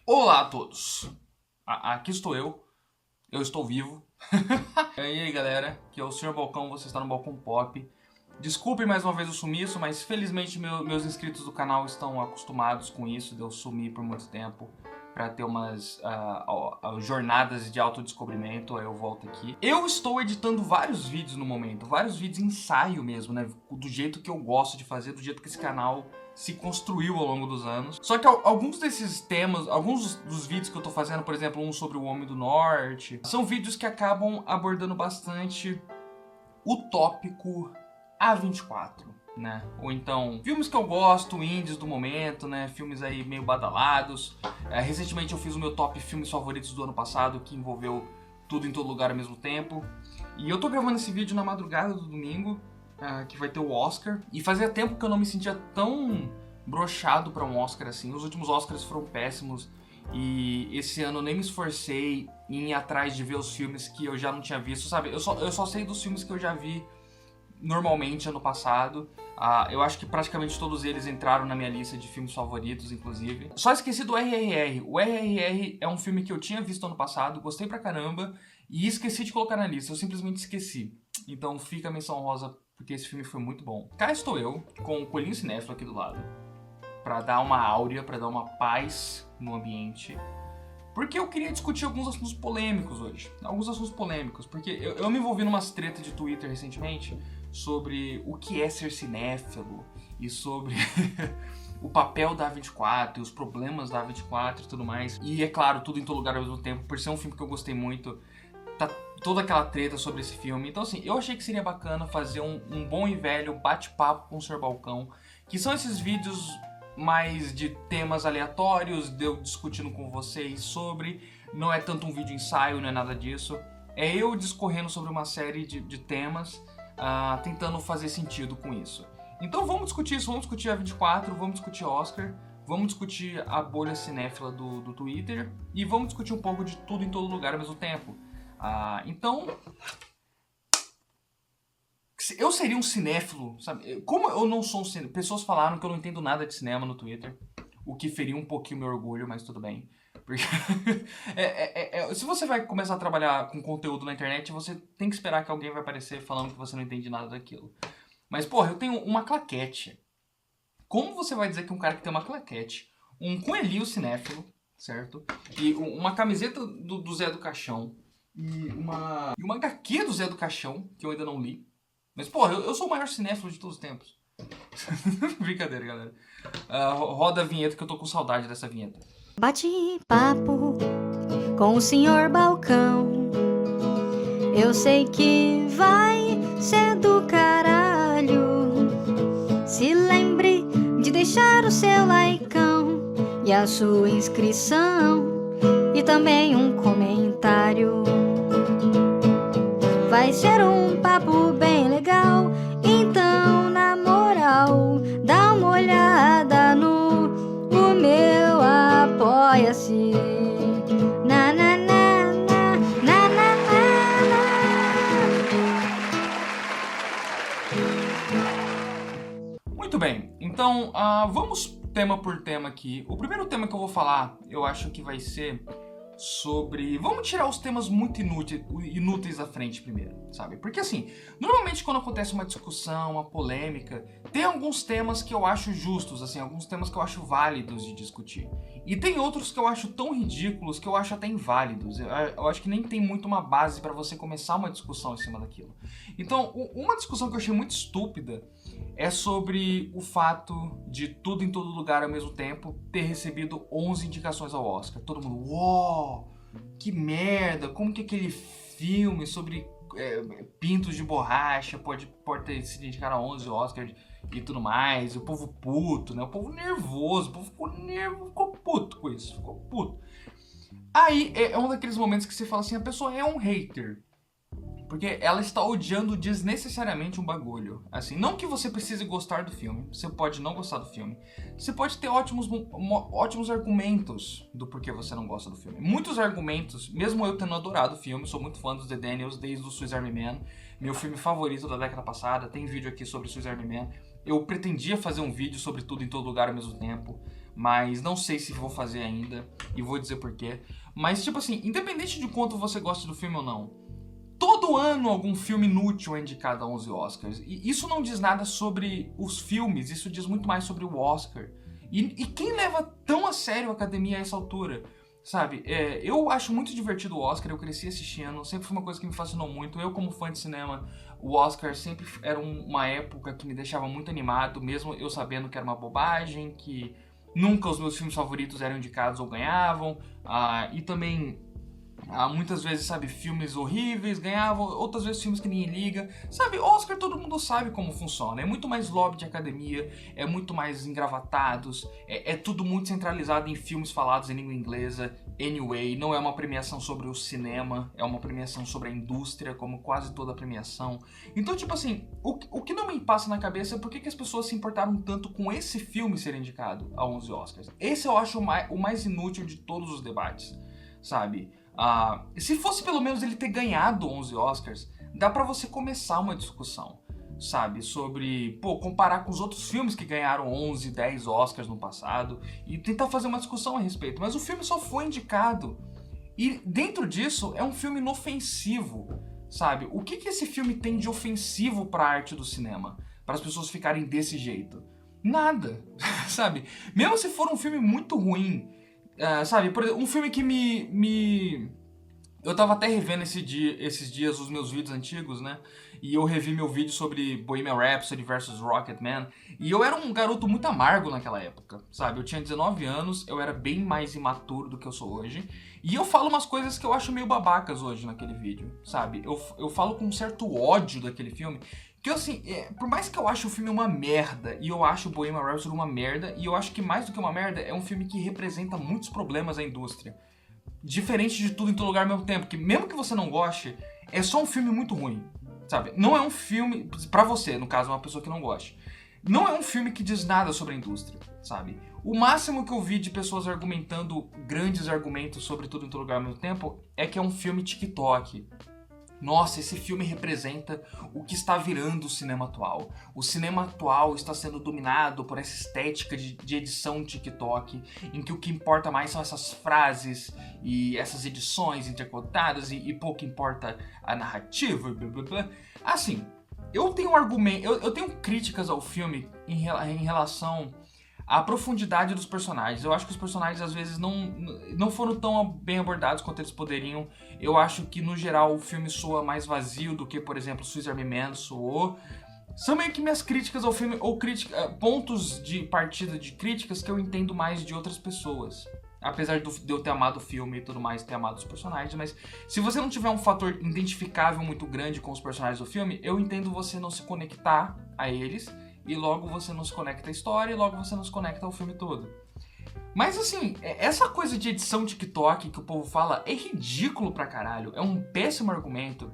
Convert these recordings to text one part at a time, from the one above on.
Olá a todos, aqui estou eu estou vivo. E aí galera, que é o Sr. Balcão, você está no Balcão Pop. Desculpem mais uma vez o sumiço, mas felizmente meus inscritos do canal estão acostumados com isso, de eu sumir por muito tempo para ter umas jornadas de autodescobrimento. Aí eu volto aqui. Eu estou editando vários vídeos no momento, vários vídeos ensaio mesmo, né? Do jeito que eu gosto de fazer, do jeito que esse canal se construiu ao longo dos anos. Só que alguns desses temas, alguns dos vídeos que eu tô fazendo, por exemplo, um sobre o Homem do Norte, são vídeos que acabam abordando bastante o tópico A24, né? Ou então, filmes que eu gosto, indies do momento, né? Filmes aí meio badalados. Recentemente eu fiz o meu top filmes favoritos do ano passado, que envolveu tudo em todo lugar ao mesmo tempo. E eu tô gravando esse vídeo na madrugada do domingo, que vai ter o Oscar. E fazia tempo que eu não me sentia tão broxado pra um Oscar assim. Os últimos Oscars foram péssimos. E esse ano eu nem me esforcei em ir atrás de ver os filmes que eu já não tinha visto, sabe? Eu só sei dos filmes que eu já vi normalmente ano passado. Eu acho que praticamente todos eles entraram na minha lista de filmes favoritos, inclusive. Só esqueci do RRR. O RRR é um filme que eu tinha visto ano passado, gostei pra caramba, e esqueci de colocar na lista, eu simplesmente esqueci. Então fica a menção rosa, porque esse filme foi muito bom. Cá estou eu, com o Coelhinho Cinéfilo aqui do lado, pra dar uma áurea, pra dar uma paz no ambiente. Porque eu queria discutir alguns assuntos polêmicos hoje. Alguns assuntos polêmicos, porque eu me envolvi numas tretas de Twitter recentemente sobre o que é ser cinéfilo e sobre o papel da A24 e os problemas da A24 e tudo mais. E é claro, tudo em todo lugar ao mesmo tempo, por ser um filme que eu gostei muito, tá toda aquela treta sobre esse filme. Então assim, eu achei que seria bacana fazer um bom e velho bate-papo com o Sr. Balcão, que são esses vídeos mais de temas aleatórios, de eu discutindo com vocês sobre. Não é tanto um vídeo ensaio, não é nada disso. É eu discorrendo sobre uma série de temas, tentando fazer sentido com isso. Então vamos discutir isso, vamos discutir a 24, vamos discutir Oscar, vamos discutir a bolha cinéfila do Twitter e vamos discutir um pouco de tudo em todo lugar ao mesmo tempo. Então, eu seria um cinéfilo, sabe? Como eu não sou um cinéfilo, pessoas falaram que eu não entendo nada de cinema no Twitter, o que feria um pouquinho meu orgulho, mas tudo bem. Porque se você vai começar a trabalhar com conteúdo na internet, você tem que esperar que alguém vai aparecer falando que você não entende nada daquilo. Mas, porra, eu tenho uma claquete. Como você vai dizer que um cara que tem uma claquete, um coelhinho cinéfilo, certo? E uma camiseta do Zé do Caixão, e uma HQ do Zé do Caixão, que eu ainda não li. Mas, porra, eu sou o maior cinéfilo de todos os tempos. Brincadeira, galera. Roda a vinheta que eu tô com saudade dessa vinheta. Bate papo com o senhor Balcão. Eu sei que vai ser do caralho. Se lembre de deixar o seu likeão e a sua inscrição e também um comentário. Vai ser um papo bem legal, então na moral, dá uma olhada no meu apoia-se. Na na na na na na na. Muito bem, então vamos tema por tema aqui. O primeiro tema que eu vou falar, eu acho que vai ser sobre... Vamos tirar os temas muito inúteis da frente primeiro, sabe? Porque assim, normalmente quando acontece uma discussão, uma polêmica, tem alguns temas que eu acho justos, assim, alguns temas que eu acho válidos de discutir. E tem outros que eu acho tão ridículos que eu acho até inválidos. Eu acho que nem tem muito uma base pra você começar uma discussão em cima daquilo. Então, uma discussão que eu achei muito estúpida é sobre o fato de Tudo em Todo Lugar ao Mesmo Tempo ter recebido 11 indicações ao Oscar. Todo mundo, uau, que merda, como que aquele filme sobre pintos de borracha pode ter sido indicado a 11 Oscars e tudo mais. E o povo puto, né? O povo nervoso, o povo ficou puto com isso, ficou puto. Aí é um daqueles momentos que você fala assim, a pessoa é um hater. Porque ela está odiando desnecessariamente um bagulho. Assim, não que você precise gostar do filme. Você pode não gostar do filme. Você pode ter ótimos argumentos do porquê você não gosta do filme. Muitos argumentos, mesmo eu tendo adorado o filme, sou muito fã dos The Daniels desde o Swiss Army Man. Meu filme favorito da década passada. Tem vídeo aqui sobre Swiss Army Man. Eu pretendia fazer um vídeo sobre Tudo em Todo Lugar ao mesmo tempo. mas não sei se vou fazer ainda, e vou dizer por quê. Mas, tipo assim, independente de quanto você gosta do filme ou não, todo ano algum filme inútil é indicado a 11 Oscars. E isso não diz nada sobre os filmes, isso diz muito mais sobre o Oscar. E quem leva tão a sério a academia a essa altura? Sabe, eu acho muito divertido o Oscar, eu cresci assistindo, sempre foi uma coisa que me fascinou muito. Eu, como fã de cinema, o Oscar sempre era uma época que me deixava muito animado, mesmo eu sabendo que era uma bobagem, que nunca os meus filmes favoritos eram indicados ou ganhavam, e também muitas vezes, sabe, filmes horríveis ganhavam, outras vezes filmes que ninguém liga. Sabe, Oscar todo mundo sabe como funciona. É muito mais lobby de academia, é muito mais engravatados, é tudo muito centralizado em filmes falados em língua inglesa. Anyway, não é uma premiação sobre o cinema, é uma premiação sobre a indústria, como quase toda premiação. Então, tipo assim, o que não me passa na cabeça é por que as pessoas se importaram tanto com esse filme ser indicado a 11 Oscars. Esse eu acho o mais inútil de todos os debates, sabe? Se fosse pelo menos ele ter ganhado 11 Oscars, dá pra você começar uma discussão, sabe? Sobre, comparar com os outros filmes que ganharam 11, 10 Oscars no passado e tentar fazer uma discussão a respeito. Mas o filme só foi indicado. E dentro disso é um filme inofensivo, sabe? O que esse filme tem de ofensivo pra arte do cinema? Para as pessoas ficarem desse jeito? Nada, sabe? Mesmo se for um filme muito ruim, sabe, por exemplo, um filme que eu tava até revendo esses dias os meus vídeos antigos, né? E eu revi meu vídeo sobre Bohemian Rhapsody vs Rocketman. E eu era um garoto muito amargo naquela época, sabe? Eu tinha 19 anos, eu era bem mais imaturo do que eu sou hoje. E eu falo umas coisas que eu acho meio babacas hoje naquele vídeo, sabe? Eu falo com um certo ódio daquele filme. Que assim, por mais que eu ache o filme uma merda, e eu acho o Bohemian Rhapsody uma merda, e eu acho que mais do que uma merda, é um filme que representa muitos problemas da indústria. Diferente de Tudo em Todo Lugar ao mesmo tempo, que mesmo que você não goste, é só um filme muito ruim, sabe? Não é um filme, pra você, no caso, uma pessoa que não goste, não é um filme que diz nada sobre a indústria, sabe? O máximo que eu vi de pessoas argumentando grandes argumentos sobre Tudo em Todo Lugar ao mesmo tempo é que é um filme TikTok. Nossa, esse filme representa o que está virando o cinema atual. O cinema atual está sendo dominado por essa estética de edição TikTok, em que o que importa mais são essas frases e essas edições intercortadas e pouco importa a narrativa. Blá, blá, blá. Assim, eu tenho argumento, eu tenho críticas ao filme em relação à profundidade dos personagens. Eu acho que os personagens às vezes não foram tão bem abordados quanto eles poderiam. Eu acho que no geral o filme soa mais vazio do que, por exemplo, Swiss Army Man soou. São meio que minhas críticas ao filme, ou pontos de partida de críticas que eu entendo mais de outras pessoas. Apesar de eu ter amado o filme e tudo mais, ter amado os personagens, mas se você não tiver um fator identificável muito grande com os personagens do filme, eu entendo você não se conectar a eles, e logo você não se conecta à história, e logo você não se conecta ao filme todo. Mas assim, essa coisa de edição TikTok que o povo fala é ridículo pra caralho, é um péssimo argumento,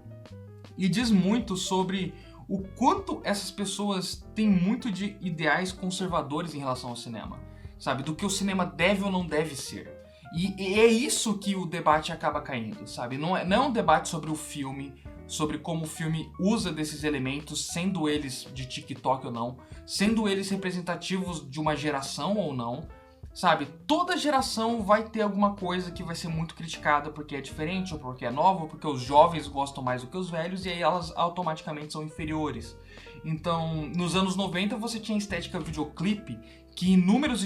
e diz muito sobre o quanto essas pessoas têm muito de ideais conservadores em relação ao cinema, sabe? Do que o cinema deve ou não deve ser. E é isso que o debate acaba caindo, sabe? Não é um debate sobre o filme, sobre como o filme usa desses elementos, sendo eles de TikTok ou não, sendo eles representativos de uma geração ou não, sabe? Toda geração vai ter alguma coisa que vai ser muito criticada porque é diferente, ou porque é nova, ou porque os jovens gostam mais do que os velhos, e aí elas automaticamente são inferiores. Então, nos anos 90 você tinha estética videoclipe, que inúmeros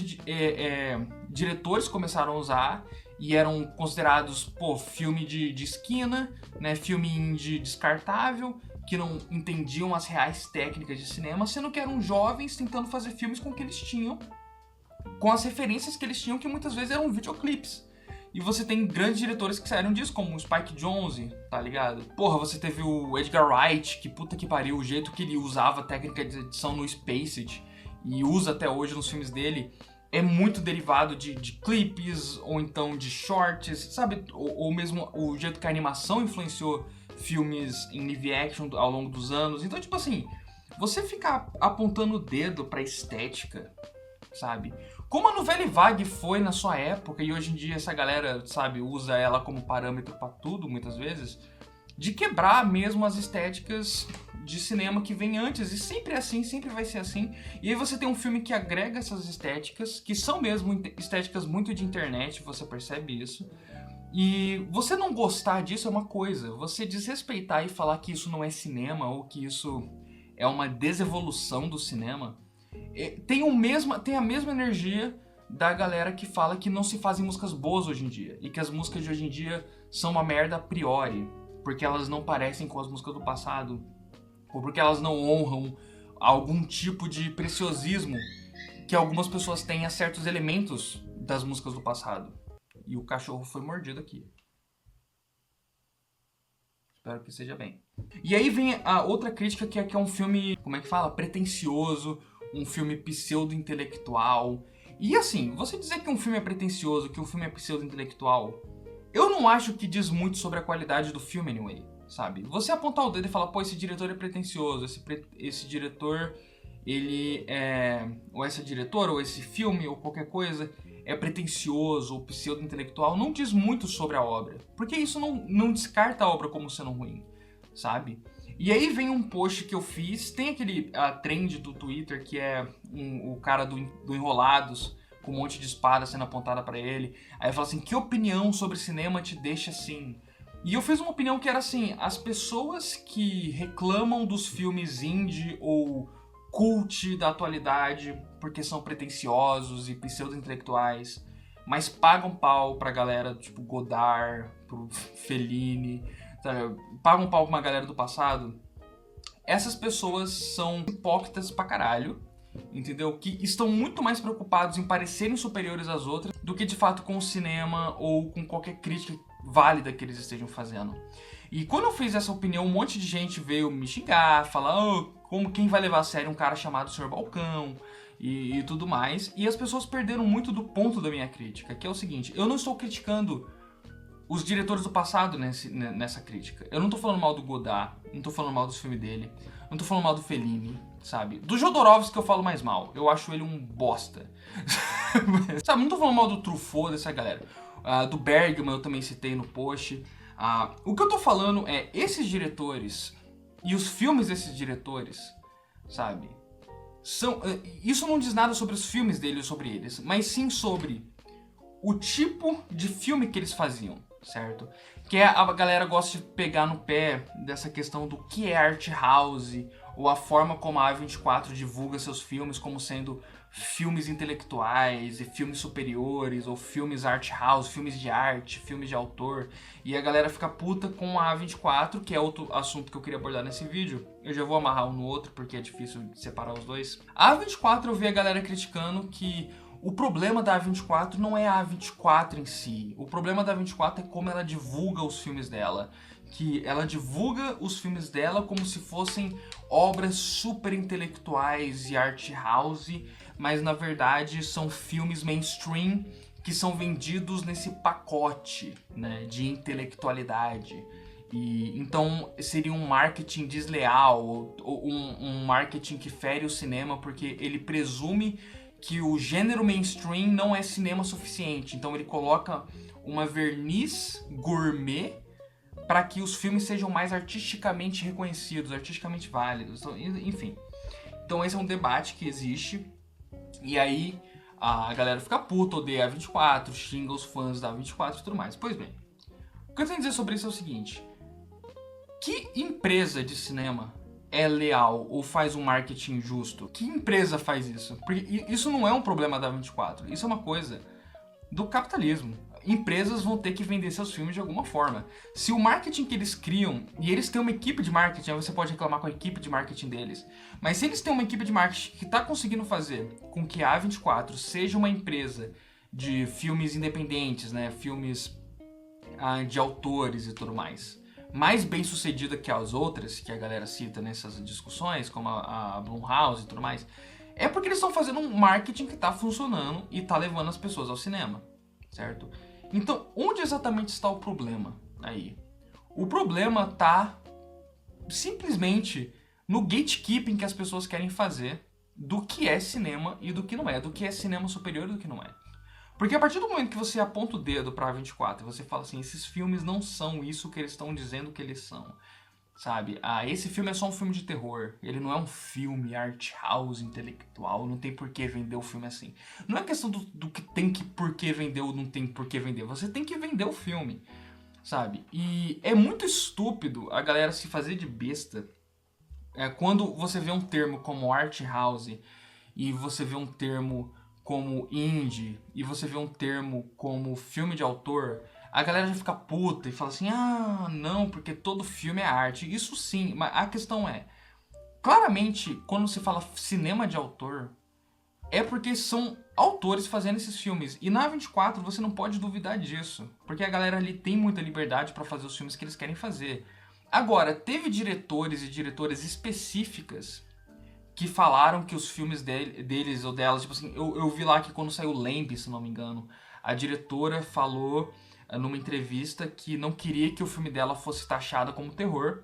diretores começaram a usar, e eram considerados, filme de esquina, né, filme indie descartável, que não entendiam as reais técnicas de cinema, sendo que eram jovens tentando fazer filmes com o que eles tinham, com as referências que eles tinham, que muitas vezes eram videoclipes. E você tem grandes diretores que saíram disso, como o Spike Jonze, tá ligado? Porra, você teve o Edgar Wright, que puta que pariu, o jeito que ele usava a técnica de edição no Spaced, e usa até hoje nos filmes dele, é muito derivado de clipes, ou então de shorts, sabe? Ou mesmo o jeito que a animação influenciou filmes em live action ao longo dos anos. Então, tipo assim, você ficar apontando o dedo pra estética, sabe? Como a novela vague foi na sua época, e hoje em dia essa galera, sabe, usa ela como parâmetro pra tudo, muitas vezes, de quebrar mesmo as estéticas de cinema que vem antes, e sempre é assim, sempre vai ser assim. E aí você tem um filme que agrega essas estéticas, que são mesmo estéticas muito de internet, você percebe isso. E você não gostar disso é uma coisa, você desrespeitar e falar que isso não é cinema, ou que isso é uma desevolução do cinema, tem a mesma energia da galera que fala que não se fazem músicas boas hoje em dia, e que as músicas de hoje em dia são uma merda a priori, porque elas não parecem com as músicas do passado, ou porque elas não honram algum tipo de preciosismo que algumas pessoas têm a certos elementos das músicas do passado. E o cachorro foi mordido aqui. Espero que seja bem. E aí vem a outra crítica, que é um filme, como é que fala? Pretencioso, um filme pseudo-intelectual. E assim, você dizer que um filme é pretencioso, que um filme é pseudo-intelectual, eu não acho que diz muito sobre a qualidade do filme, anyway, sabe? Você apontar o dedo e falar, pô, esse diretor é pretencioso, esse diretor, ele é... ou essa diretora, ou esse filme, ou qualquer coisa, é pretencioso ou pseudo-intelectual, não diz muito sobre a obra. Porque isso não descarta a obra como sendo ruim, sabe? E aí vem um post que eu fiz, tem aquele trend do Twitter, que é o cara do Enrolados, com um monte de espada sendo apontada pra ele. Aí eu falo assim, que opinião sobre cinema te deixa assim? E eu fiz uma opinião que era assim, as pessoas que reclamam dos filmes indie ou cult da atualidade porque são pretensiosos e pseudo-intelectuais, mas pagam pau pra galera tipo Godard, pro Fellini, sabe? Pagam pau pra uma galera do passado. Essas pessoas são hipócritas pra caralho, entendeu? Que estão muito mais preocupados em parecerem superiores às outras do que de fato com o cinema ou com qualquer crítica válida que eles estejam fazendo. E quando eu fiz essa opinião, um monte de gente veio me xingar, falar quem vai levar a sério um cara chamado Sr. Balcão e tudo mais. E as pessoas perderam muito do ponto da minha crítica, que é o seguinte, eu não estou criticando os diretores do passado nessa crítica. Eu não tô falando mal do Godard, não tô falando mal dos filmes dele, não tô falando mal do Fellini, sabe? Do Jodorowsky eu falo mais mal, eu acho ele um bosta. Sabe, não tô falando mal do Truffaut, dessa galera. Do Bergman eu também citei no post. O que eu tô falando é esses diretores e os filmes desses diretores, sabe? Isso não diz nada sobre os filmes dele ou sobre eles, mas sim sobre o tipo de filme que eles faziam, certo? Que a galera gosta de pegar no pé dessa questão do que é art house, ou a forma como a A24 divulga seus filmes como sendo filmes intelectuais e filmes superiores, ou filmes art house, filmes de arte, filmes de autor, e a galera fica puta com a A24, que é outro assunto que eu queria abordar nesse vídeo. Eu já vou amarrar um no outro porque é difícil separar os dois. A A24 eu vi a galera criticando que o problema da A24 não é a A24 em si. O problema da A24 é como ela divulga os filmes dela. Que ela divulga os filmes dela como se fossem obras super intelectuais e art house, mas na verdade são filmes mainstream que são vendidos nesse pacote, né, de intelectualidade. E então seria um marketing desleal, ou um marketing que fere o cinema porque ele presume que o gênero mainstream não é cinema suficiente. Então ele coloca uma verniz gourmet para que os filmes sejam mais artisticamente reconhecidos, artisticamente válidos, então, enfim. Então esse é um debate que existe, e aí a galera fica puta, odeia a A24, xinga os fãs da A24 e tudo mais. Pois bem, o que eu tenho a dizer sobre isso é o seguinte, que empresa de cinema é leal ou faz um marketing justo? Que empresa faz isso? Porque isso não é um problema da A24, isso é uma coisa do capitalismo. Empresas vão ter que vender seus filmes de alguma forma. Se o marketing que eles criam, e eles têm uma equipe de marketing, aí você pode reclamar com a equipe de marketing deles, mas se eles têm uma equipe de marketing que está conseguindo fazer com que a A24 seja uma empresa de filmes independentes, né, filmes de autores e tudo mais bem sucedida que as outras, que a galera cita nessas discussões, como a Blumhouse e tudo mais, é porque eles estão fazendo um marketing que está funcionando e está levando as pessoas ao cinema, certo? Então, onde exatamente está o problema aí? O problema está simplesmente no gatekeeping que as pessoas querem fazer do que é cinema e do que não é, do que é cinema superior e do que não é. Porque a partir do momento que você aponta o dedo para A24 e você fala assim, esses filmes não são isso que eles estão dizendo que eles são, sabe? Esse filme é só um filme de terror, ele não é um filme art house intelectual, não tem por que vender o filme assim. Não é questão do que tem que por que vender ou não tem por que vender, você tem que vender o filme, sabe? E é muito estúpido a galera se fazer de besta quando você vê um termo como art house e você vê um termo como indie e você vê um termo como filme de autor, a galera já fica puta e fala assim, não, porque todo filme é arte. Isso sim, mas a questão é, claramente, quando se fala cinema de autor, é porque são autores fazendo esses filmes. E na A24 você não pode duvidar disso, porque a galera ali tem muita liberdade pra fazer os filmes que eles querem fazer. Agora, teve diretores e diretoras específicas que falaram que os filmes deles ou delas, tipo assim, eu vi lá que quando saiu Lamb, se não me engano, a diretora falou numa entrevista que não queria que o filme dela fosse taxado como terror,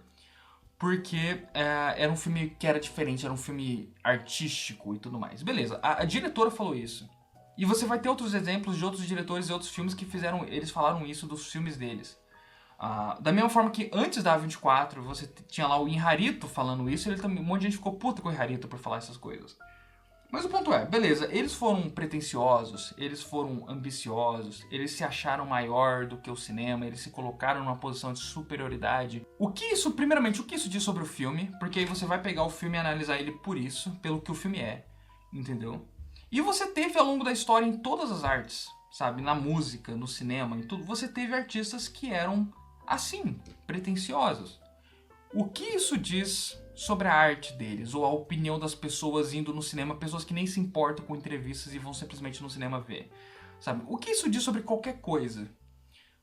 porque era um filme que era diferente, era um filme artístico e tudo mais. Beleza, a diretora falou isso. E você vai ter outros exemplos de outros diretores e outros filmes que eles falaram isso dos filmes deles. Da mesma forma que antes da A24 você tinha lá o Inharito falando isso, um monte de gente ficou puta com o Inharito por falar essas coisas. Mas o ponto é, beleza, eles foram pretensiosos, eles foram ambiciosos, eles se acharam maior do que o cinema, eles se colocaram numa posição de superioridade. Primeiramente, o que isso diz sobre o filme? Porque aí você vai pegar o filme e analisar ele por isso, pelo que o filme é, entendeu? E você teve ao longo da história em todas as artes, sabe? Na música, no cinema, em tudo, você teve artistas que eram assim, pretensiosos. O que isso diz sobre a arte deles, ou a opinião das pessoas indo no cinema, pessoas que nem se importam com entrevistas e vão simplesmente no cinema ver, sabe? O que isso diz sobre qualquer coisa?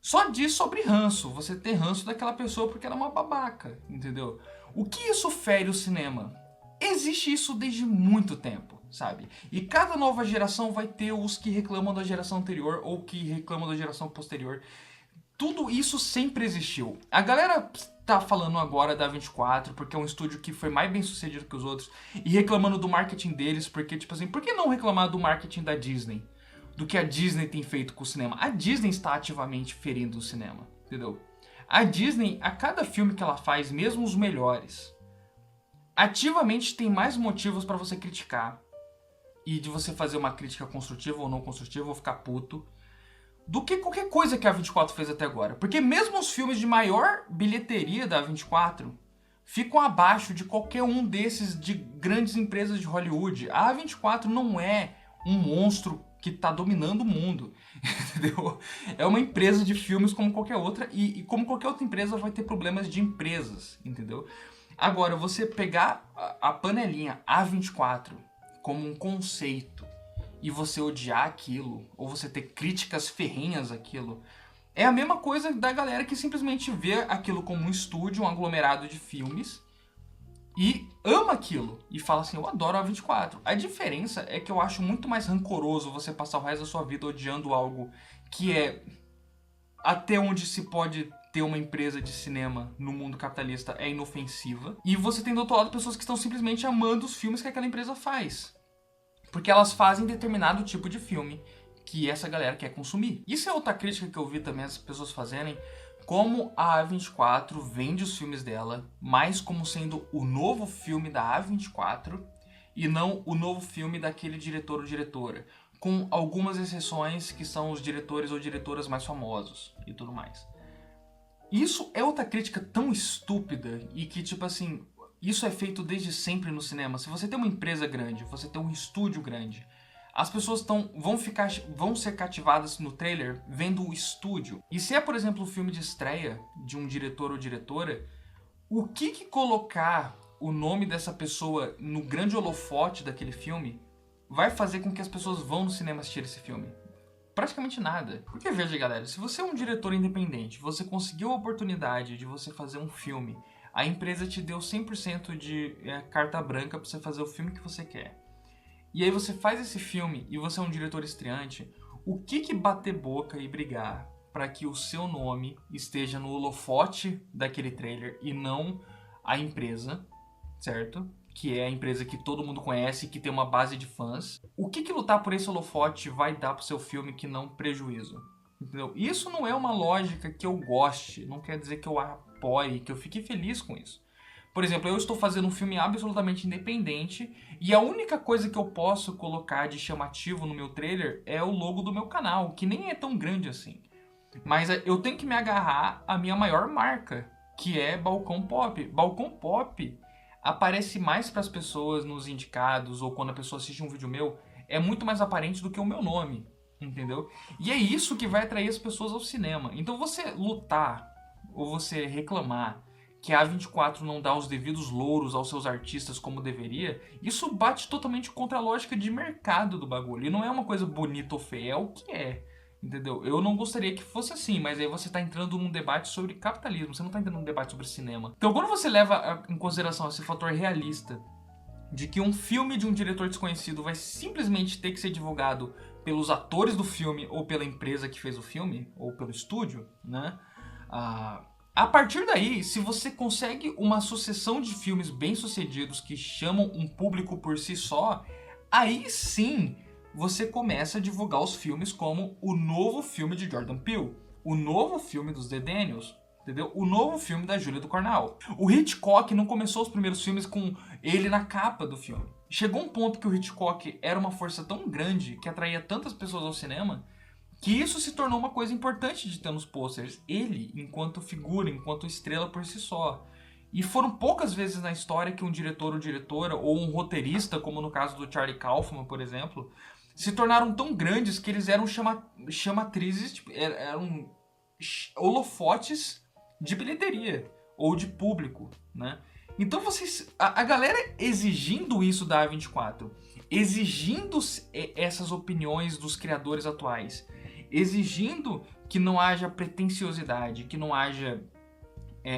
Só diz sobre ranço, você ter ranço daquela pessoa porque ela é uma babaca, entendeu? O que isso fere o cinema? Existe isso desde muito tempo, sabe? E cada nova geração vai ter os que reclamam da geração anterior ou que reclamam da geração posterior. Tudo isso sempre existiu. A galera tá falando agora da A24 porque é um estúdio que foi mais bem sucedido que os outros e reclamando do marketing deles porque, tipo assim, por que não reclamar do marketing da Disney? Do que a Disney tem feito com o cinema? A Disney está ativamente ferindo o cinema, entendeu? A Disney, a cada filme que ela faz, mesmo os melhores, ativamente tem mais motivos pra você criticar e de você fazer uma crítica construtiva ou não construtiva ou ficar puto do que qualquer coisa que a A24 fez até agora. Porque mesmo os filmes de maior bilheteria da A24 ficam abaixo de qualquer um desses de grandes empresas de Hollywood. A A24 não é um monstro que tá dominando o mundo, entendeu? É uma empresa de filmes como qualquer outra e como qualquer outra empresa vai ter problemas de empresas, entendeu? Agora, você pegar a panelinha A24 como um conceito e você odiar aquilo, ou você ter críticas ferrenhas àquilo, é a mesma coisa da galera que simplesmente vê aquilo como um estúdio, um aglomerado de filmes, e ama aquilo, e fala assim, eu adoro a A24. A diferença é que eu acho muito mais rancoroso você passar o resto da sua vida odiando algo que é até onde se pode ter uma empresa de cinema no mundo capitalista é inofensiva, e você tem do outro lado pessoas que estão simplesmente amando os filmes que aquela empresa faz. Porque elas fazem determinado tipo de filme que essa galera quer consumir. Isso é outra crítica que eu vi também as pessoas fazerem, como a A24 vende os filmes dela mais como sendo o novo filme da A24 e não o novo filme daquele diretor ou diretora, com algumas exceções que são os diretores ou diretoras mais famosos e tudo mais. Isso é outra crítica tão estúpida e que, tipo assim, isso é feito desde sempre no cinema. Se você tem uma empresa grande, você tem um estúdio grande, as pessoas vão ser cativadas no trailer vendo o estúdio. E se é, por exemplo, o filme de estreia de um diretor ou diretora, o que colocar o nome dessa pessoa no grande holofote daquele filme vai fazer com que as pessoas vão no cinema assistir esse filme? Praticamente nada. Porque veja, galera, se você é um diretor independente, você conseguiu a oportunidade de você fazer um filme, a empresa te deu 100% de carta branca pra você fazer o filme que você quer. E aí você faz esse filme e você é um diretor estreante, o que bater boca e brigar para que o seu nome esteja no holofote daquele trailer e não a empresa, certo? Que é a empresa que todo mundo conhece e que tem uma base de fãs. O que lutar por esse holofote vai dar pro seu filme que não prejuízo? Entendeu? Isso não é uma lógica que eu goste, não quer dizer que eu apoie, que eu fique feliz com isso. Por exemplo, eu estou fazendo um filme absolutamente independente e a única coisa que eu posso colocar de chamativo no meu trailer é o logo do meu canal, que nem é tão grande assim. Mas eu tenho que me agarrar à minha maior marca, que é Balcão Pop. Balcão Pop aparece mais para as pessoas nos indicados ou quando a pessoa assiste um vídeo meu, é muito mais aparente do que o meu nome, entendeu? E é isso que vai atrair as pessoas ao cinema. Então você lutar ou você reclamar que a A24 não dá os devidos louros aos seus artistas como deveria, isso bate totalmente contra a lógica de mercado do bagulho. E não é uma coisa bonita ou feia, é o que é. Entendeu? Eu não gostaria que fosse assim, mas aí você tá entrando num debate sobre capitalismo, você não tá entrando num debate sobre cinema. Então quando você leva em consideração esse fator realista de que um filme de um diretor desconhecido vai simplesmente ter que ser divulgado pelos atores do filme ou pela empresa que fez o filme, ou pelo estúdio, né? A partir daí, se você consegue uma sucessão de filmes bem-sucedidos que chamam um público por si só, aí sim você começa a divulgar os filmes como o novo filme de Jordan Peele, o novo filme dos The Daniels, entendeu? O novo filme da Julia Ducournau. O Hitchcock não começou os primeiros filmes com ele na capa do filme. Chegou um ponto que o Hitchcock era uma força tão grande, que atraía tantas pessoas ao cinema, que isso se tornou uma coisa importante de ter nos posters. Ele, enquanto figura, enquanto estrela por si só. E foram poucas vezes na história que um diretor ou diretora, ou um roteirista, como no caso do Charlie Kaufman, por exemplo, se tornaram tão grandes que eles eram chamatrizes, tipo, eram holofotes de bilheteria ou de público, né? Então a galera exigindo isso da A24, exigindo essas opiniões dos criadores atuais, exigindo que não haja pretensiosidade, que não haja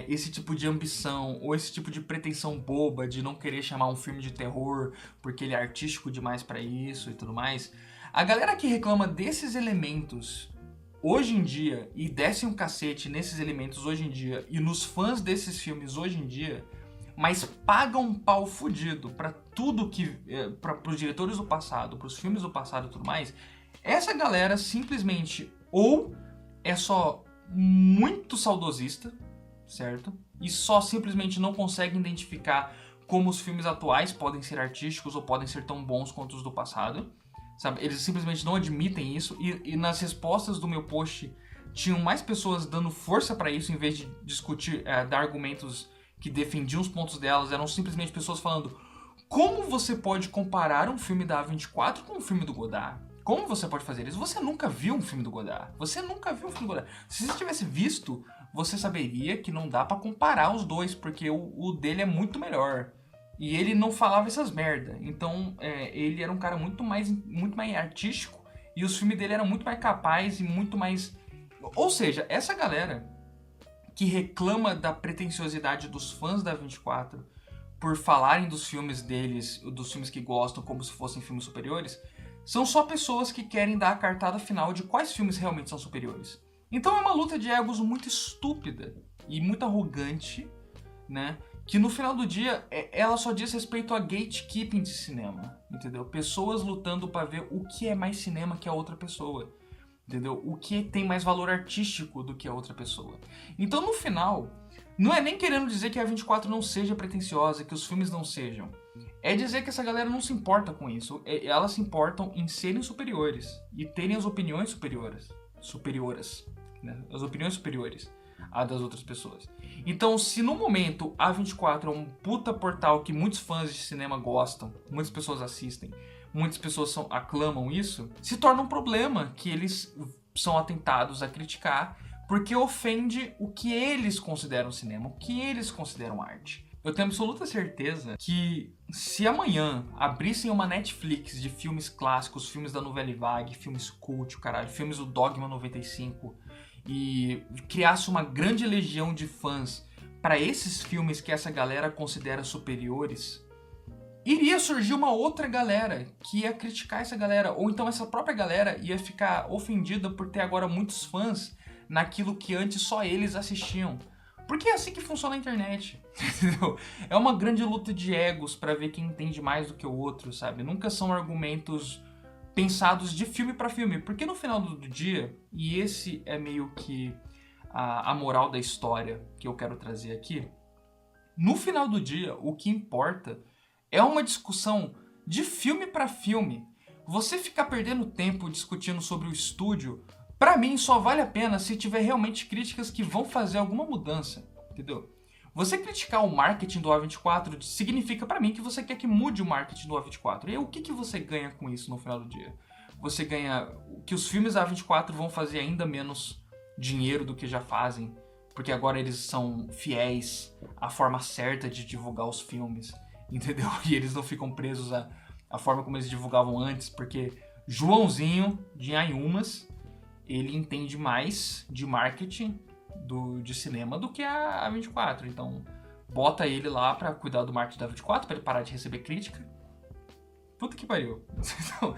esse tipo de ambição ou esse tipo de pretensão boba de não querer chamar um filme de terror porque ele é artístico demais pra isso e tudo mais. A galera que reclama desses elementos hoje em dia e desce um cacete nesses elementos hoje em dia e nos fãs desses filmes hoje em dia, mas paga um pau fudido pra tudo que pros diretores do passado, pros filmes do passado e tudo mais, essa galera simplesmente ou é só muito saudosista, certo? E só simplesmente não consegue identificar como os filmes atuais podem ser artísticos ou podem ser tão bons quanto os do passado, sabe? Eles simplesmente não admitem isso e nas respostas do meu post tinham mais pessoas dando força pra isso em vez de discutir, dar argumentos que defendiam os pontos delas, eram simplesmente pessoas falando: como você pode comparar um filme da A24 com um filme do Godard? Como você pode fazer isso? Você nunca viu um filme do Godard. Você nunca viu um filme do Godard. Se você tivesse visto, você saberia que não dá pra comparar os dois, porque o dele é muito melhor. E ele não falava essas merda. Então, ele era um cara muito mais artístico, e os filmes dele eram muito mais capazes e muito mais... Ou seja, essa galera que reclama da pretensiosidade dos fãs da 24 por falarem dos filmes deles, dos filmes que gostam, como se fossem filmes superiores, são só pessoas que querem dar a cartada final de quais filmes realmente são superiores. Então é uma luta de egos muito estúpida e muito arrogante, né? Que no final do dia, ela só diz respeito a gatekeeping de cinema, entendeu? Pessoas lutando pra ver o que é mais cinema que a outra pessoa, entendeu? O que tem mais valor artístico do que a outra pessoa. Então no final, não é nem querendo dizer que a 24 não seja pretensiosa, que os filmes não sejam. É dizer que essa galera não se importa com isso. Elas se importam em serem superiores e terem as opiniões superiores, né? As opiniões superiores à das outras pessoas. Então, se no momento a 24 é um puta portal que muitos fãs de cinema gostam, muitas pessoas assistem, muitas pessoas aclamam isso, se torna um problema que eles são atentados a criticar porque ofende o que eles consideram cinema, o que eles consideram arte. Eu tenho absoluta certeza que se amanhã abrissem uma Netflix de filmes clássicos, filmes da Nouvelle Vague, filmes cult, caralho, filmes do Dogma 95 e criasse uma grande legião de fãs para esses filmes que essa galera considera superiores, iria surgir uma outra galera que ia criticar essa galera, ou então essa própria galera ia ficar ofendida por ter agora muitos fãs naquilo que antes só eles assistiam. Porque é assim que funciona a internet, entendeu? É uma grande luta de egos pra ver quem entende mais do que o outro, sabe? Nunca são argumentos pensados de filme pra filme, porque no final do dia, e esse é meio que a moral da história que eu quero trazer aqui. No final do dia, o que importa é uma discussão de filme para filme. Você ficar perdendo tempo discutindo sobre o estúdio, pra mim só vale a pena se tiver realmente críticas que vão fazer alguma mudança, entendeu? Você criticar o marketing do A24 significa pra mim que você quer que mude o marketing do A24. E aí, o que você ganha com isso no final do dia? Você ganha que os filmes da A24 vão fazer ainda menos dinheiro do que já fazem, porque agora eles são fiéis à forma certa de divulgar os filmes, entendeu? E eles não ficam presos à forma como eles divulgavam antes, porque Joãozinho de Anhumas, ele entende mais de marketing de cinema do que a 24. Então, bota ele lá pra cuidar do marketing da 24, pra ele parar de receber crítica. Puta que pariu. Então,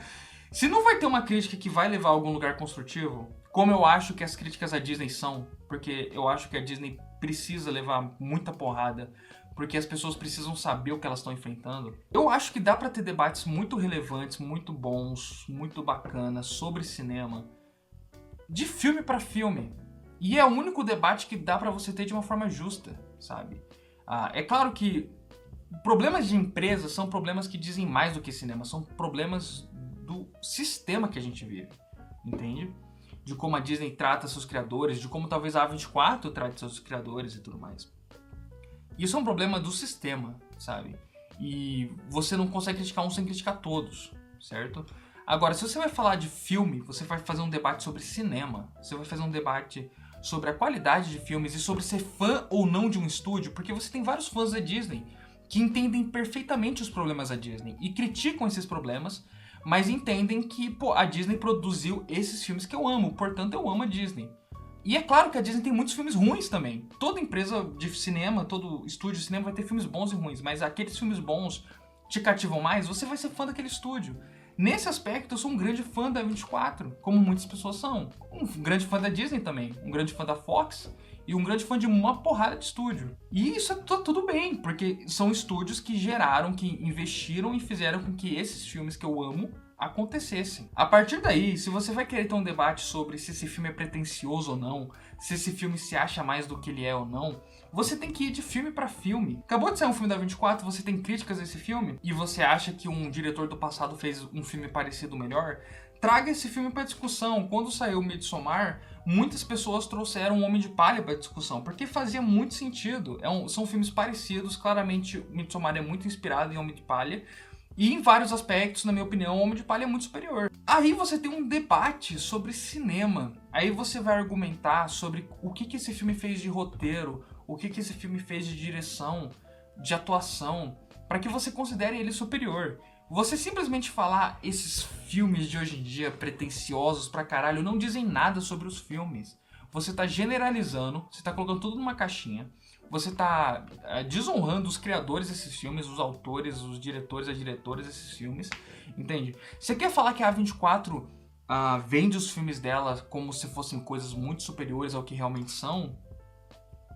se não vai ter uma crítica que vai levar a algum lugar construtivo, como eu acho que as críticas à Disney são, porque eu acho que a Disney precisa levar muita porrada, porque as pessoas precisam saber o que elas estão enfrentando, eu acho que dá pra ter debates muito relevantes, muito bons, muito bacanas sobre cinema, de filme pra filme. E é o único debate que dá pra você ter de uma forma justa, sabe? É claro que problemas de empresa são problemas que dizem mais do que cinema, são problemas do sistema que a gente vive, entende? De como a Disney trata seus criadores, de como talvez a A24 trate seus criadores e tudo mais. Isso é um problema do sistema, sabe? E você não consegue criticar um sem criticar todos, certo? Agora, se você vai falar de filme, você vai fazer um debate sobre cinema, você vai fazer um debate sobre a qualidade de filmes e sobre ser fã ou não de um estúdio, porque você tem vários fãs da Disney que entendem perfeitamente os problemas da Disney e criticam esses problemas, mas entendem que, a Disney produziu esses filmes que eu amo, portanto eu amo a Disney. E é claro que a Disney tem muitos filmes ruins também. Toda empresa de cinema, todo estúdio de cinema vai ter filmes bons e ruins, mas aqueles filmes bons te cativam mais, você vai ser fã daquele estúdio. Nesse aspecto, eu sou um grande fã da 24, como muitas pessoas são. Um grande fã da Disney também, um grande fã da Fox e um grande fã de uma porrada de estúdio. E isso é tudo bem, porque são estúdios que geraram, que investiram e fizeram com que esses filmes que eu amo acontecessem. A partir daí, se você vai querer ter um debate sobre se esse filme é pretensioso ou não, se esse filme se acha mais do que ele é ou não, você tem que ir de filme pra filme. Acabou de sair um filme da 24, você tem críticas a esse filme, e você acha que um diretor do passado fez um filme parecido melhor, traga esse filme pra discussão. Quando saiu Midsommar, muitas pessoas trouxeram o Homem de Palha pra discussão, porque fazia muito sentido. São filmes parecidos, claramente Midsommar é muito inspirado em Homem de Palha, e em vários aspectos, na minha opinião, o Homem de Palha é muito superior. Aí você tem um debate sobre cinema. Aí você vai argumentar sobre o que esse filme fez de roteiro, o que esse filme fez de direção, de atuação, para que você considere ele superior. Você simplesmente falar esses filmes de hoje em dia, pretensiosos pra caralho, não dizem nada sobre os filmes. Você tá generalizando, você tá colocando tudo numa caixinha, você tá desonrando os criadores desses filmes, os autores, os diretores, as diretoras desses filmes, entende? Você quer falar que a A24 vende os filmes dela como se fossem coisas muito superiores ao que realmente são?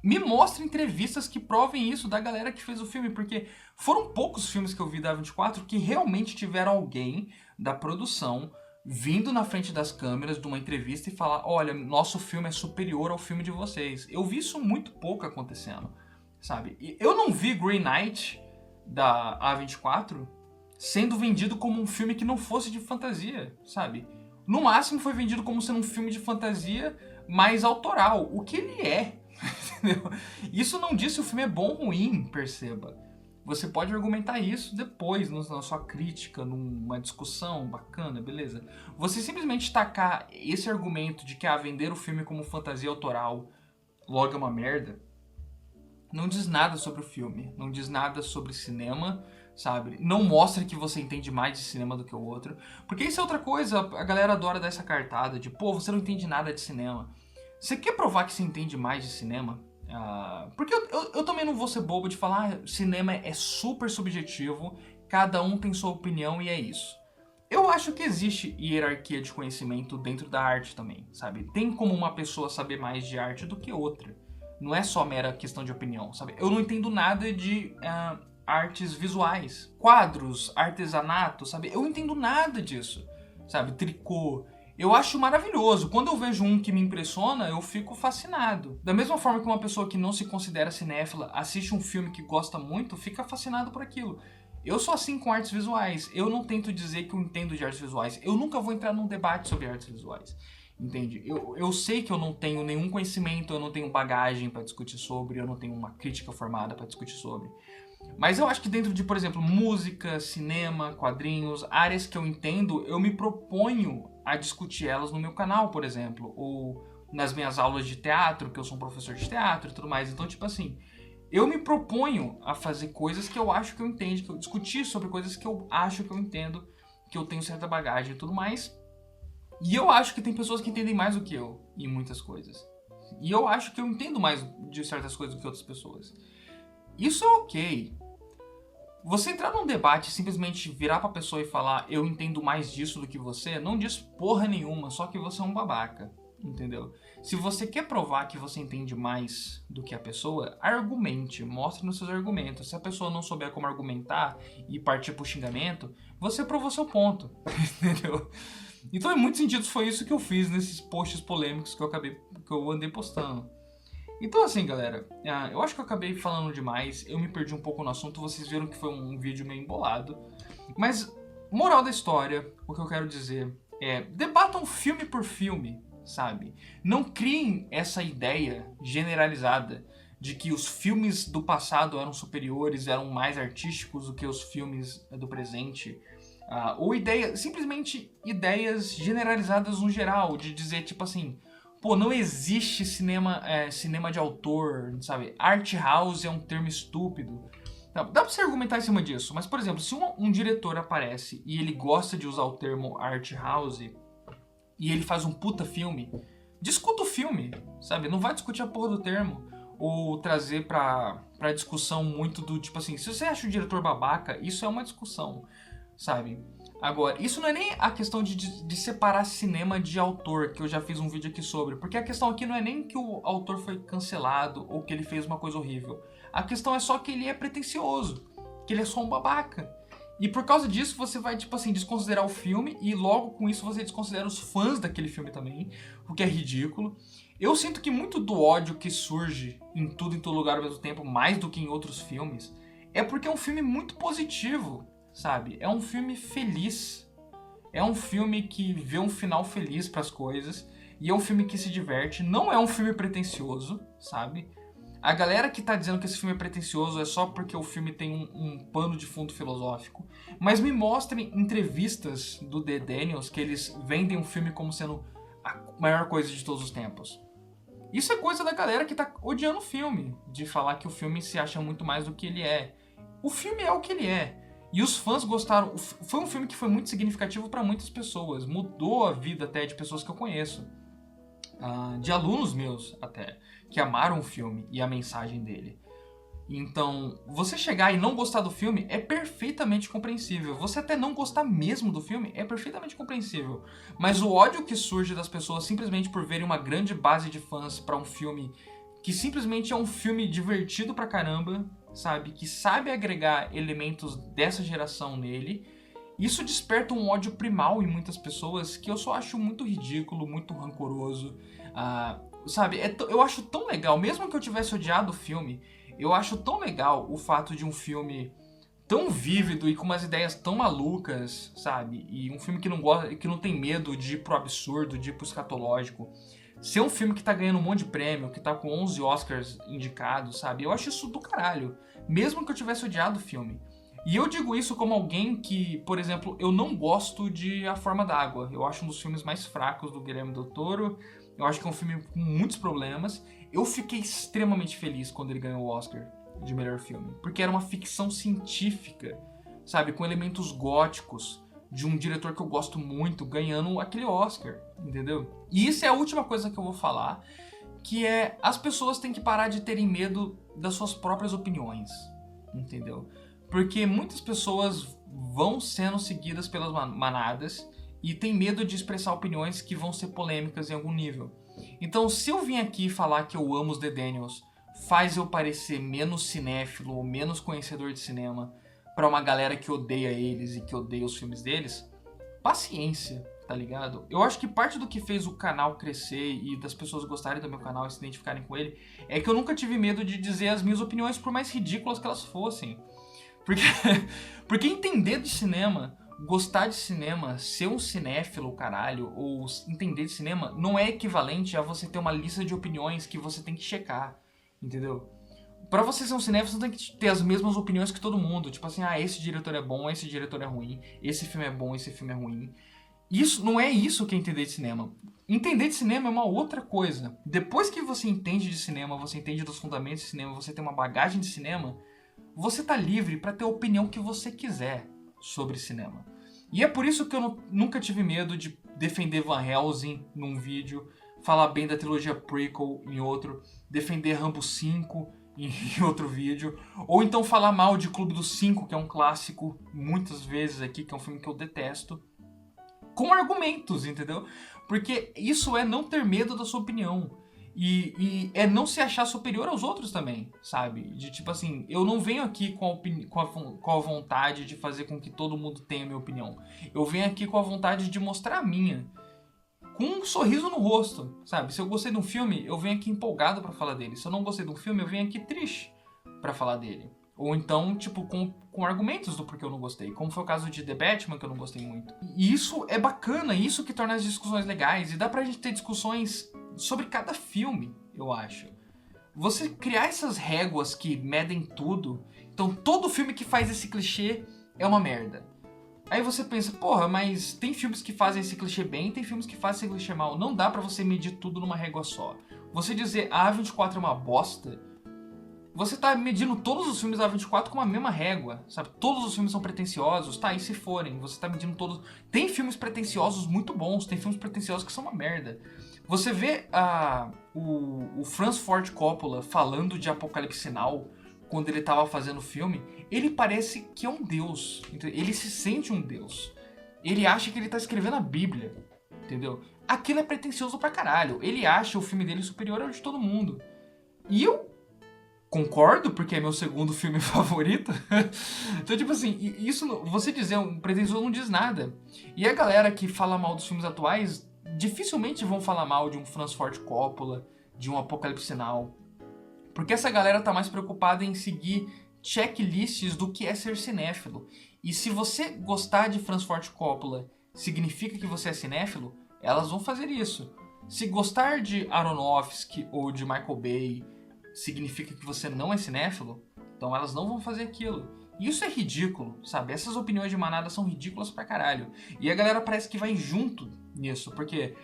Me mostre entrevistas que provem isso da galera que fez o filme, porque foram poucos filmes que eu vi da A24 que realmente tiveram alguém da produção vindo na frente das câmeras de uma entrevista e falar: olha, nosso filme é superior ao filme de vocês. Eu vi isso muito pouco acontecendo, sabe? E eu não vi Grey Knight da A24 sendo vendido como um filme que não fosse de fantasia, sabe? No máximo foi vendido como sendo um filme de fantasia mais autoral, o que ele é. Entendeu? Isso não diz se o filme é bom ou ruim, perceba. Você pode argumentar isso depois, na sua crítica, numa discussão bacana, beleza? Você simplesmente tacar esse argumento de que vender o filme como fantasia autoral logo é uma merda, não diz nada sobre o filme, não diz nada sobre cinema, sabe? Não mostra que você entende mais de cinema do que o outro. Porque isso é outra coisa, a galera adora dar essa cartada de, você não entende nada de cinema. Você quer provar que você entende mais de cinema? Porque eu também não vou ser bobo de falar cinema é super subjetivo, cada um tem sua opinião e é isso. Eu acho que existe hierarquia de conhecimento dentro da arte também, sabe? Tem como uma pessoa saber mais de arte do que outra. Não é só mera questão de opinião, sabe? Eu não entendo nada de artes visuais, quadros, artesanato, sabe? Eu não entendo nada disso, sabe? Tricô. eu acho maravilhoso. Quando eu vejo um que me impressiona, eu fico fascinado. Da mesma forma que uma pessoa que não se considera cinéfila assiste um filme que gosta muito, fica fascinado por aquilo. Eu sou assim com artes visuais. Eu não tento dizer que eu entendo de artes visuais. Eu nunca vou entrar num debate sobre artes visuais. Entende? Eu sei que eu não tenho nenhum conhecimento, eu não tenho bagagem para discutir sobre, eu não tenho uma crítica formada para discutir sobre. Mas eu acho que dentro de, por exemplo, música, cinema, quadrinhos, áreas que eu entendo, eu me proponho a discutir elas no meu canal, por exemplo, ou nas minhas aulas de teatro, que eu sou um professor de teatro e tudo mais. Então, tipo assim, eu me proponho a fazer coisas que eu acho que eu entendo, que eu discutir sobre coisas que eu acho que eu entendo, que eu tenho certa bagagem e tudo mais. E eu acho que tem pessoas que entendem mais do que eu em muitas coisas. E eu acho que eu entendo mais de certas coisas do que outras pessoas. Isso é ok. Você entrar num debate e simplesmente virar pra pessoa e falar eu entendo mais disso do que você, não diz porra nenhuma, só que você é um babaca. Entendeu? Se você quer provar que você entende mais do que a pessoa, argumente, mostre nos seus argumentos. Se a pessoa não souber como argumentar e partir pro xingamento, você provou seu ponto. Entendeu? Então, em muitos sentidos, foi isso que eu fiz nesses posts polêmicos que eu andei postando. Então, assim, galera, eu acho que eu acabei falando demais, eu me perdi um pouco no assunto, vocês viram que foi um vídeo meio embolado. Mas, moral da história, o que eu quero dizer é, debatam filme por filme, sabe? Não criem essa ideia generalizada de que os filmes do passado eram superiores, eram mais artísticos do que os filmes do presente. Ou simplesmente ideias generalizadas no geral, de dizer tipo assim, pô, não existe cinema de autor, sabe? Art house é um termo estúpido. Dá pra você argumentar em cima disso, mas por exemplo, se um diretor aparece e ele gosta de usar o termo art house e ele faz um puta filme, discuta o filme, sabe? Não vai discutir a porra do termo. Ou trazer pra discussão muito do tipo assim, se você acha o diretor babaca, isso é uma discussão, sabe? Agora, isso não é nem a questão de separar cinema de autor, que eu já fiz um vídeo aqui sobre, porque a questão aqui não é nem que o autor foi cancelado ou que ele fez uma coisa horrível. A questão é só que ele é pretensioso, que ele é só um babaca. E por causa disso você vai, tipo assim, desconsiderar o filme e logo com isso você desconsidera os fãs daquele filme também, o que é ridículo. Eu sinto que muito do ódio que surge em tudo em todo lugar ao mesmo tempo, mais do que em outros filmes, é porque é um filme muito positivo, sabe? É um filme feliz. É um filme que vê um final feliz pras coisas. E é um filme que se diverte. Não é um filme pretensioso, sabe? A galera que tá dizendo que esse filme é pretensioso é só porque o filme tem um pano de fundo filosófico. Mas me mostrem entrevistas do The Daniels que eles vendem um filme como sendo a maior coisa de todos os tempos. Isso é coisa da galera que tá odiando o filme. De falar que o filme se acha muito mais do que ele é. O filme é o que ele é. E os fãs gostaram. Foi um filme que foi muito significativo para muitas pessoas. Mudou a vida até de pessoas que eu conheço. De alunos meus até. Que amaram o filme e a mensagem dele. Então, você chegar e não gostar do filme é perfeitamente compreensível. Você até não gostar mesmo do filme é perfeitamente compreensível. Mas o ódio que surge das pessoas simplesmente por verem uma grande base de fãs para um filme que simplesmente é um filme divertido pra caramba, sabe? Que sabe agregar elementos dessa geração nele. Isso desperta um ódio primal em muitas pessoas que eu só acho muito ridículo, muito rancoroso. Sabe? Eu acho tão legal, mesmo que eu tivesse odiado o filme, eu acho tão legal o fato de um filme tão vívido e com umas ideias tão malucas, sabe? E um filme que não tem medo de ir pro absurdo, de ir pro escatológico. Ser um filme que tá ganhando um monte de prêmio, que tá com 11 Oscars indicados, sabe? Eu acho isso do caralho. Mesmo que eu tivesse odiado o filme. E eu digo isso como alguém que, por exemplo, eu não gosto de A Forma d'Água. Eu acho um dos filmes mais fracos do Guilherme Del Toro. Eu acho que é um filme com muitos problemas. Eu fiquei extremamente feliz quando ele ganhou o Oscar de melhor filme. Porque era uma ficção científica, sabe? Com elementos góticos, de um diretor que eu gosto muito, ganhando aquele Oscar, entendeu? E isso é a última coisa que eu vou falar, que é as pessoas têm que parar de terem medo das suas próprias opiniões, entendeu? Porque muitas pessoas vão sendo seguidas pelas manadas e tem medo de expressar opiniões que vão ser polêmicas em algum nível. Então, se eu vim aqui falar que eu amo os The Daniels, faz eu parecer menos cinéfilo ou menos conhecedor de cinema pra uma galera que odeia eles e que odeia os filmes deles, paciência, tá ligado? Eu acho que parte do que fez o canal crescer e das pessoas gostarem do meu canal e se identificarem com ele é que eu nunca tive medo de dizer as minhas opiniões, por mais ridículas que elas fossem. Porque entender de cinema, gostar de cinema, ser um cinéfilo, caralho, ou entender de cinema, não é equivalente a você ter uma lista de opiniões que você tem que checar, entendeu? Pra você ser um cinéfilo, você não tem que ter as mesmas opiniões que todo mundo. Tipo assim, esse diretor é bom, esse diretor é ruim, esse filme é bom, esse filme é ruim. Isso não é isso que é entender de cinema. Entender de cinema é uma outra coisa. Depois que você entende de cinema, você entende dos fundamentos de cinema, você tem uma bagagem de cinema, você tá livre pra ter a opinião que você quiser sobre cinema. E é por isso que eu nunca tive medo de defender Van Helsing num vídeo, falar bem da trilogia prequel em outro, defender Rambo 5 em outro vídeo, ou então falar mal de Clube dos Cinco, que é um clássico, muitas vezes aqui, que é um filme que eu detesto, com argumentos, entendeu? Porque isso é não ter medo da sua opinião. E é não se achar superior aos outros também, sabe? De tipo assim, eu não venho aqui com a vontade de fazer com que todo mundo tenha a minha opinião. Eu venho aqui com a vontade de mostrar a minha. Com um sorriso no rosto, sabe? Se eu gostei de um filme, eu venho aqui empolgado pra falar dele. Se eu não gostei de um filme, eu venho aqui triste pra falar dele. Ou então, tipo, com argumentos do porquê eu não gostei. Como foi o caso de The Batman, que eu não gostei muito. E isso é bacana, isso que torna as discussões legais. E dá pra gente ter discussões sobre cada filme, eu acho. Você criar essas réguas que medem tudo. Então, todo filme que faz esse clichê é uma merda. Aí você pensa, porra, mas tem filmes que fazem esse clichê bem e tem filmes que fazem esse clichê mal. Não dá pra você medir tudo numa régua só. Você dizer A24 é uma bosta, você tá medindo todos os filmes da A24 com a mesma régua, sabe? Todos os filmes são pretensiosos, tá? E se forem, você tá medindo todos... Tem filmes pretensiosos muito bons, tem filmes pretensiosos que são uma merda. Você vê o Francis Ford Coppola falando de Apocalipse Sinal quando ele tava fazendo o filme, ele parece que é um deus, entendeu? Ele se sente um deus. Ele acha que ele tá escrevendo a Bíblia, entendeu? Aquilo é pretensioso pra caralho. Ele acha o filme dele superior ao de todo mundo. E eu concordo, porque é meu segundo filme favorito. Então, tipo assim, isso, você dizer um pretensioso não diz nada. E a galera que fala mal dos filmes atuais dificilmente vão falar mal de um Francis Ford Coppola, de um Apocalipse Sinal. Porque essa galera tá mais preocupada em seguir checklists do que é ser cinéfilo. E se você gostar de Francis Ford Coppola significa que você é cinéfilo, elas vão fazer isso. Se gostar de Aronofsky ou de Michael Bay significa que você não é cinéfilo, então elas não vão fazer aquilo. E isso é ridículo, sabe? Essas opiniões de manada são ridículas pra caralho. E a galera parece que vai junto nisso, porque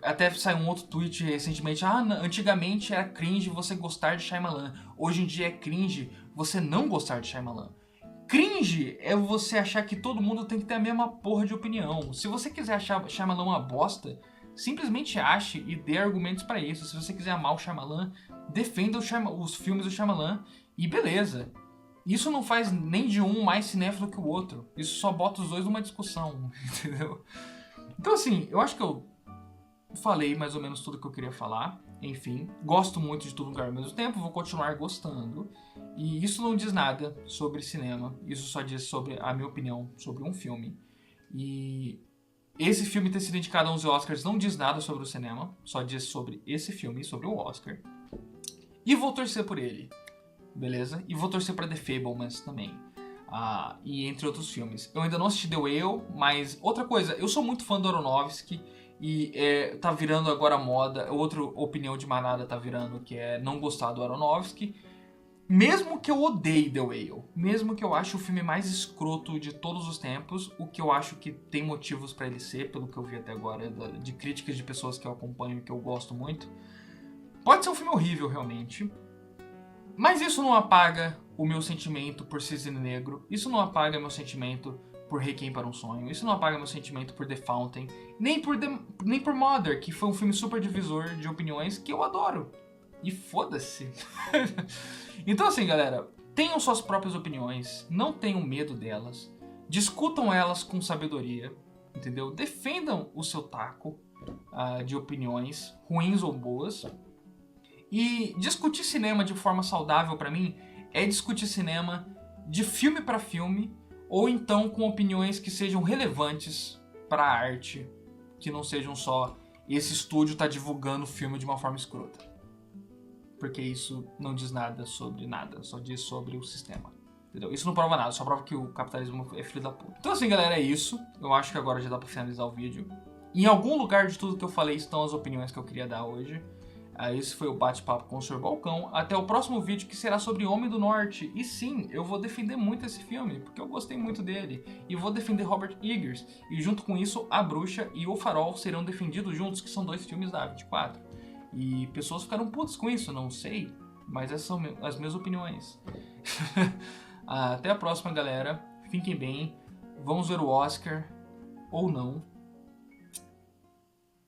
até saiu um outro tweet recentemente, antigamente era cringe você gostar de Shyamalan, hoje em dia é cringe você não gostar de Shyamalan. Cringe é você achar que todo mundo tem que ter a mesma porra de opinião. Se você quiser achar Shyamalan uma bosta, simplesmente ache e dê argumentos pra isso. Se você quiser amar o Shyamalan, defenda os filmes do Shyamalan e beleza. Isso não faz nem de um mais cinéfilo que o outro. Isso só bota os dois numa discussão, entendeu? Então assim, eu acho que eu falei mais ou menos tudo que eu queria falar. Enfim, gosto muito de Todo Lugar ao mesmo tempo, vou continuar gostando. E isso não diz nada sobre cinema, isso só diz sobre a minha opinião sobre um filme. E esse filme ter sido indicado a 11 Oscars não diz nada sobre o cinema, só diz sobre esse filme, sobre o Oscar. E vou torcer por ele, beleza? E vou torcer pra The Fabelmans também. E entre outros filmes. Eu ainda não assisti The Whale, mas outra coisa, eu sou muito fã do Aronofsky. E tá virando agora moda, outra opinião de manada tá virando, que é não gostar do Aronofsky. Mesmo que eu odeie The Whale, mesmo que eu ache o filme mais escroto de todos os tempos, o que eu acho que tem motivos pra ele ser, pelo que eu vi até agora, de críticas de pessoas que eu acompanho e que eu gosto muito, pode ser um filme horrível realmente, mas isso não apaga o meu sentimento por Cisne Negro, isso não apaga meu sentimento por Requiem para um Sonho, isso não apaga meu sentimento por The Fountain, nem por Mother, que foi um filme super divisor de opiniões que eu adoro. E foda-se. Então assim, galera, tenham suas próprias opiniões, não tenham medo delas, discutam elas com sabedoria, entendeu? Defendam o seu taco de opiniões, ruins ou boas. E discutir cinema de forma saudável pra mim é discutir cinema de filme pra filme, ou então com opiniões que sejam relevantes para a arte que não sejam só esse estúdio tá divulgando o filme de uma forma escrota. Porque isso não diz nada, só diz sobre o sistema. Entendeu? Isso não prova nada, só prova que o capitalismo é filho da puta. Então assim, galera, é isso. Eu acho que agora já dá pra finalizar o vídeo. Em algum lugar de tudo que eu falei estão as opiniões que eu queria dar hoje. Esse foi o bate-papo com o Sr. Balcão. Até o próximo vídeo, que será sobre Homem do Norte. E sim, eu vou defender muito esse filme, porque eu gostei muito dele. E vou defender Robert Eggers. E junto com isso, A Bruxa e O Farol serão defendidos juntos, que são 2 filmes da A24. E pessoas ficaram putas com isso, não sei. Mas essas são as minhas opiniões. Até a próxima, galera. Fiquem bem. Vamos ver o Oscar. Ou não.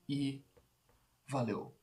E valeu.